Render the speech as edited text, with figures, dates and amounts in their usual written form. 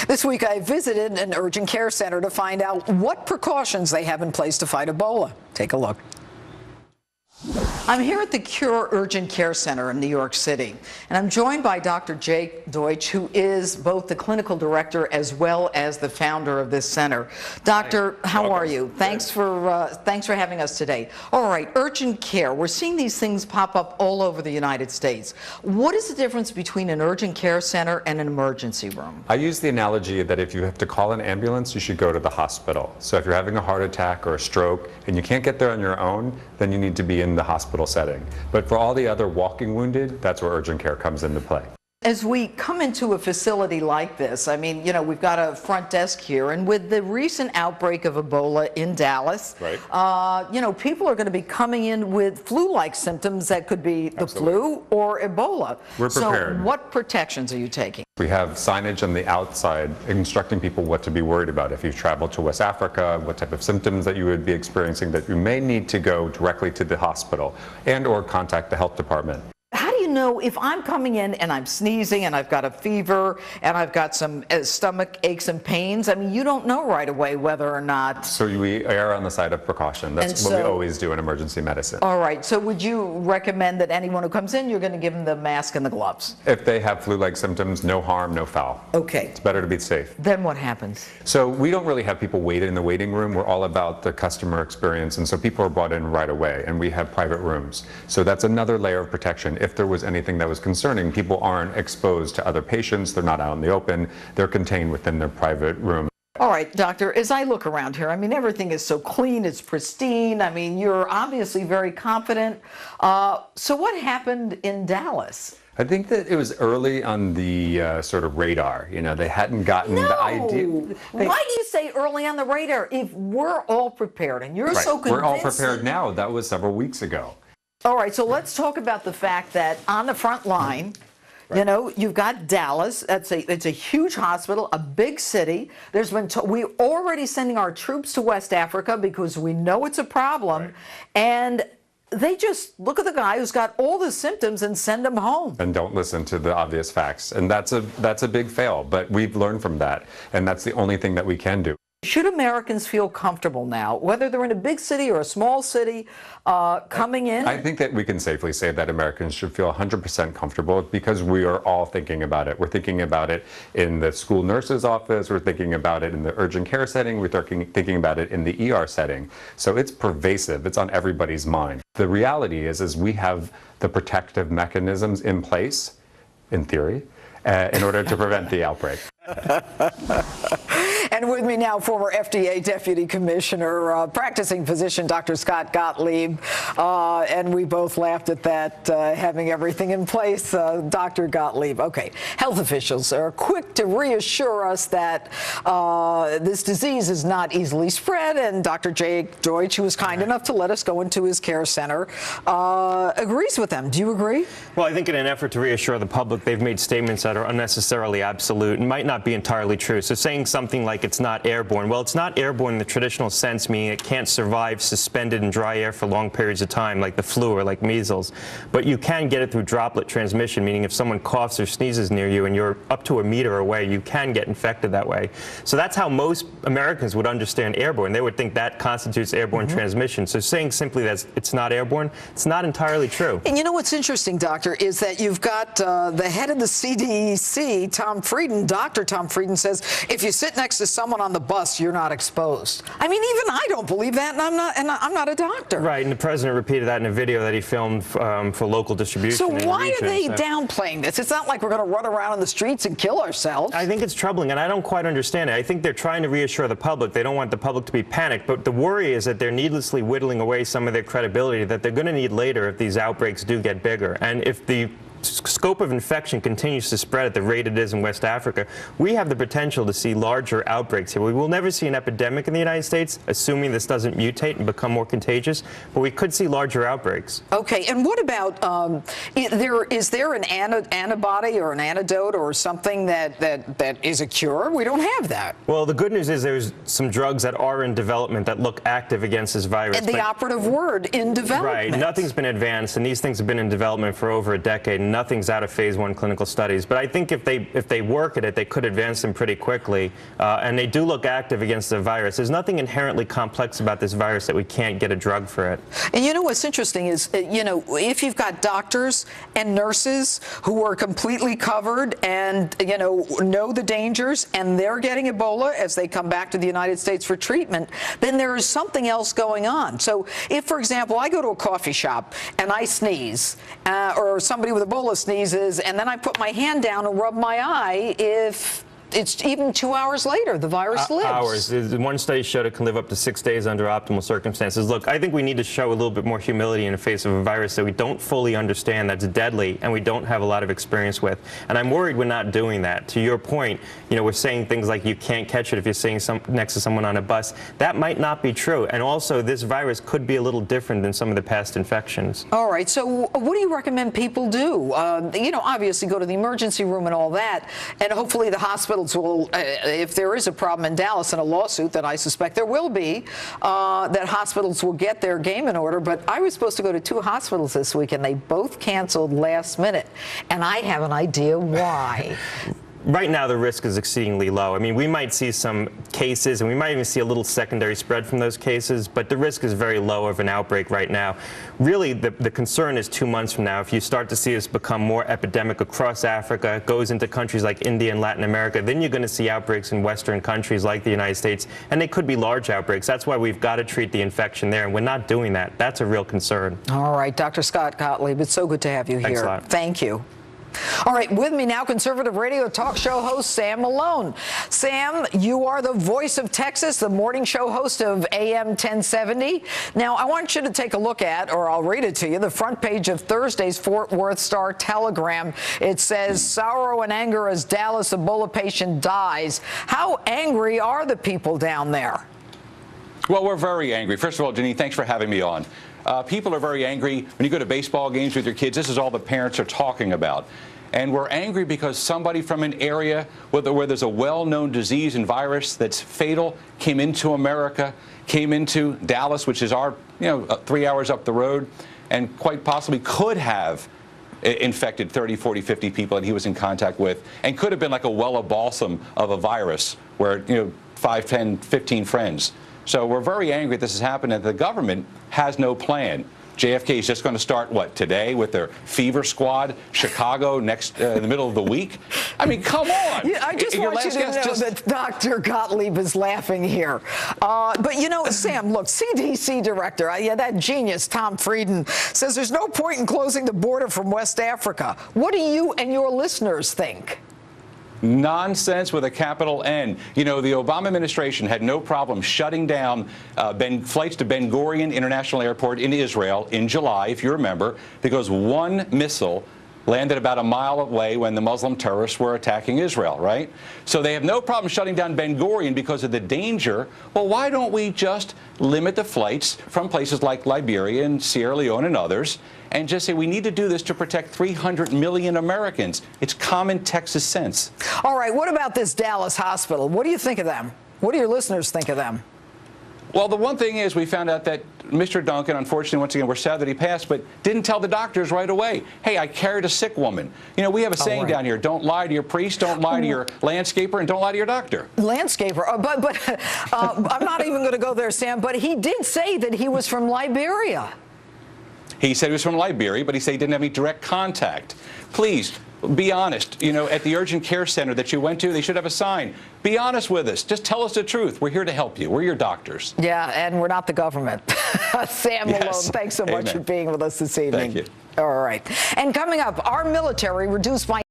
This week I visited an urgent care center to find out what precautions they have in place to fight Ebola. Take a look. I'm here at the Cure Urgent Care Center in New York City, and I'm joined by Dr. Jake Deutsch, who is both the clinical director as well as the founder of this center. Doctor, how are you? Thanks for having us today. All right, urgent care. We're seeing these things pop up all over the United States. What is the difference between an urgent care center and an emergency room? I use the analogy that if you have to call an ambulance, you should go to the hospital. So if you're having a heart attack or a stroke and you can't get there on your own, then you need to be in the hospital setting. But for all the other walking wounded, that's where urgent care comes into play. As we come into a facility like this, I mean, you know, we've got a front desk here, and with the recent outbreak of Ebola in Dallas, right. You know, people are going to be coming in with flu-like symptoms that could be the flu or Ebola. We're prepared. So what protections are you taking? We have signage on the outside instructing people what to be worried about. If you've traveled to West Africa, what type of symptoms that you would be experiencing, that you may need to go directly to the hospital and or contact the health department. How do you know if I'm coming in and I'm sneezing and I've got a fever and I've got some stomach aches and pains? I mean, you don't know right away whether or not. So we err on the side of precaution. That's what we always do in emergency medicine. All right. So would you recommend that anyone who comes in, you're going to give them the mask and the gloves? If they have flu-like symptoms, no harm, no foul. Okay. It's better to be safe. Then what happens? So we don't really have people wait in the waiting room. We're all about the customer experience, and so people are brought in right away, and we have private rooms. So that's another layer of protection. If there was anything that was concerning, people aren't exposed to other patients, they're not out in the open, they're contained within their private room. All right, doctor, as I look around here, I mean, everything is so clean, it's pristine. I mean, you're obviously very confident. So what happened in Dallas? I think that it was early on the sort of radar. You know, they hadn't gotten the idea. Why do you say early on the radar if we're all prepared and you're so convinced? We're all prepared now. That was several weeks ago. All right, so let's talk about the fact that on the front line, you know, you've got Dallas. It's a huge hospital, a big city. There's been we're already sending our troops to West Africa because we know it's a problem, and they just look at the guy who's got all the symptoms and send him home. And don't listen to the obvious facts, and that's a big fail. But we've learned from that, and that's the only thing that we can do. Should Americans feel comfortable now, whether they're in a big city or a small city, coming in? I think that we can safely say that Americans should feel 100% comfortable because we are all thinking about it. We're thinking about it in the school nurse's office. We're thinking about it in the urgent care setting. We're thinking about it in the ER setting. So it's pervasive. It's on everybody's mind. The reality is we have the protective mechanisms in place, in theory, in order to prevent the outbreak. And with me now, former FDA Deputy Commissioner, practicing physician, Dr. Scott Gottlieb. And we both laughed at that, having everything in place, Dr. Gottlieb. Okay, health officials are quick to reassure us that this disease is not easily spread. And Dr. Jake Deutsch, who was kind enough to let us go into his care center, agrees with them. Do you agree? Well, I think in an effort to reassure the public, they've made statements that are unnecessarily absolute and might not be entirely true. So saying something like it's not airborne, well, it's not airborne in the traditional sense, meaning it can't survive suspended in dry air for long periods of time, like the flu or like measles. But you can get it through droplet transmission, meaning if someone coughs or sneezes near you and you're up to a meter away, you can get infected that way. So that's how most Americans would understand airborne. They would think that constitutes airborne transmission. So saying simply that it's not airborne, it's not entirely true. And you know what's interesting, doctor, is that you've got the head of the CDC, Tom Frieden. Dr. Tom Frieden says if you sit next to someone on the bus, you're not exposed. I mean, even I don't believe that, and I'm not a doctor. Right, and the president repeated that in a video that he filmed for local distribution. So why are they downplaying this? It's not like we're going to run around in the streets and kill ourselves. I think it's troubling, and I don't quite understand it. I think they're trying to reassure the public. They don't want the public to be panicked, but the worry is that they're needlessly whittling away some of their credibility that they're going to need later if these outbreaks do get bigger. And if the scope of infection continues to spread at the rate it is in West Africa, we have the potential to see larger outbreaks here. We will never see an epidemic in the United States, assuming this doesn't mutate and become more contagious, but we could see larger outbreaks. Okay, and what about, is there an antibody or an antidote or something that is a cure? We don't have that. Well, the good news is there's some drugs that are in development that look active against this virus. And the operative word, in development. Right, nothing's been advanced, and these things have been in development for over a decade. And nothing's out of phase 1 clinical studies. But I think if they work at it, they could advance them pretty quickly. And they do look active against the virus. There's nothing inherently complex about this virus that we can't get a drug for it. And you know what's interesting is, if you've got doctors and nurses who are completely covered and, know the dangers, and they're getting Ebola as they come back to the United States for treatment, then there is something else going on. So if, for example, I go to a coffee shop and I sneeze, or somebody with Ebola sneezes, and then I put my hand down and rub my eye, if it's even 2 hours later, the virus lives. Hours. One study showed it can live up to 6 days under optimal circumstances. Look, I think we need to show a little bit more humility in the face of a virus that we don't fully understand, that's deadly, and we don't have a lot of experience with. And I'm worried we're not doing that. To your point, we're saying things like you can't catch it if you're sitting next to someone on a bus. That might not be true. And also, this virus could be a little different than some of the past infections. All right. So what do you recommend people do? Obviously go to the emergency room and all that, and hopefully the hospital will, if there is a problem in Dallas and a lawsuit that I suspect there will be, that hospitals will get their game in order. But I was supposed to go to 2 hospitals this week, and they both canceled last minute, and I have an idea why. Right now, the risk is exceedingly low. I mean, we might see some cases, and we might even see a little secondary spread from those cases, but the risk is very low of an outbreak right now. Really, the concern is 2 months from now. If you start to see this become more epidemic across Africa, goes into countries like India and Latin America, then you're going to see outbreaks in Western countries like the United States, and they could be large outbreaks. That's why we've got to treat the infection there, and we're not doing that. That's a real concern. All right, Dr. Scott Gottlieb, it's so good to have you here. Thanks a lot. Thank you. All right, with me now, conservative radio talk show host Sam Malone. Sam, you are the voice of Texas, the morning show host of AM 1070. Now, I want you to take a look at, or I'll read it to you, the front page of Thursday's Fort Worth Star-Telegram. It says, sorrow and anger as Dallas Ebola patient dies. How angry are the people down there? Well, we're very angry. First of all, Jeanine, thanks for having me on. People are very angry. When you go to baseball games with your kids, this is all the parents are talking about. And we're angry because somebody from an area where there's a well-known disease and virus that's fatal came into America, came into Dallas, which is our, 3 hours up the road, and quite possibly could have infected 30, 40, 50 people that he was in contact with, and could have been like a well of balsam of a virus where, 5, 10, 15 friends. So we're very angry that this has happened, and the government has no plan. JFK is just going to start, today with their fever squad, Chicago next in the middle of the week? I mean, come on. Yeah, I just want you to know that Dr. Gottlieb is laughing here. But, Sam, look, CDC director, that genius, Tom Frieden, says there's no point in closing the border from West Africa. What do you and your listeners think? Nonsense with a capital N. The Obama administration had no problem shutting down flights to Ben Gurion International Airport in Israel in July, if you remember, because one missile landed about a mile away when the Muslim terrorists were attacking Israel, right? So they have no problem shutting down Ben Gurion because of the danger. Well, why don't we just limit the flights from places like Liberia and Sierra Leone and others, and just say we need to do this to protect 300 million Americans? It's common Texas sense. All right, what about this Dallas hospital? What do you think of them? What do your listeners think of them? Well, the one thing is we found out that Mr. Duncan, unfortunately, once again, we're sad that he passed, but didn't tell the doctors right away. Hey, I carried a sick woman. We have a saying down here, don't lie to your priest, don't lie to your landscaper, and don't lie to your doctor. Landscaper. But I'm not even going to go there, Sam, but he did say that he was from Liberia. He said he was from Liberia, but he said he didn't have any direct contact. Please, be honest. At the urgent care center that you went to, they should have a sign. Be honest with us. Just tell us the truth. We're here to help you. We're your doctors. Yeah, and we're not the government. Sam Malone, thanks so much for being with us this evening. Thank you. All right. And coming up, our military reduced by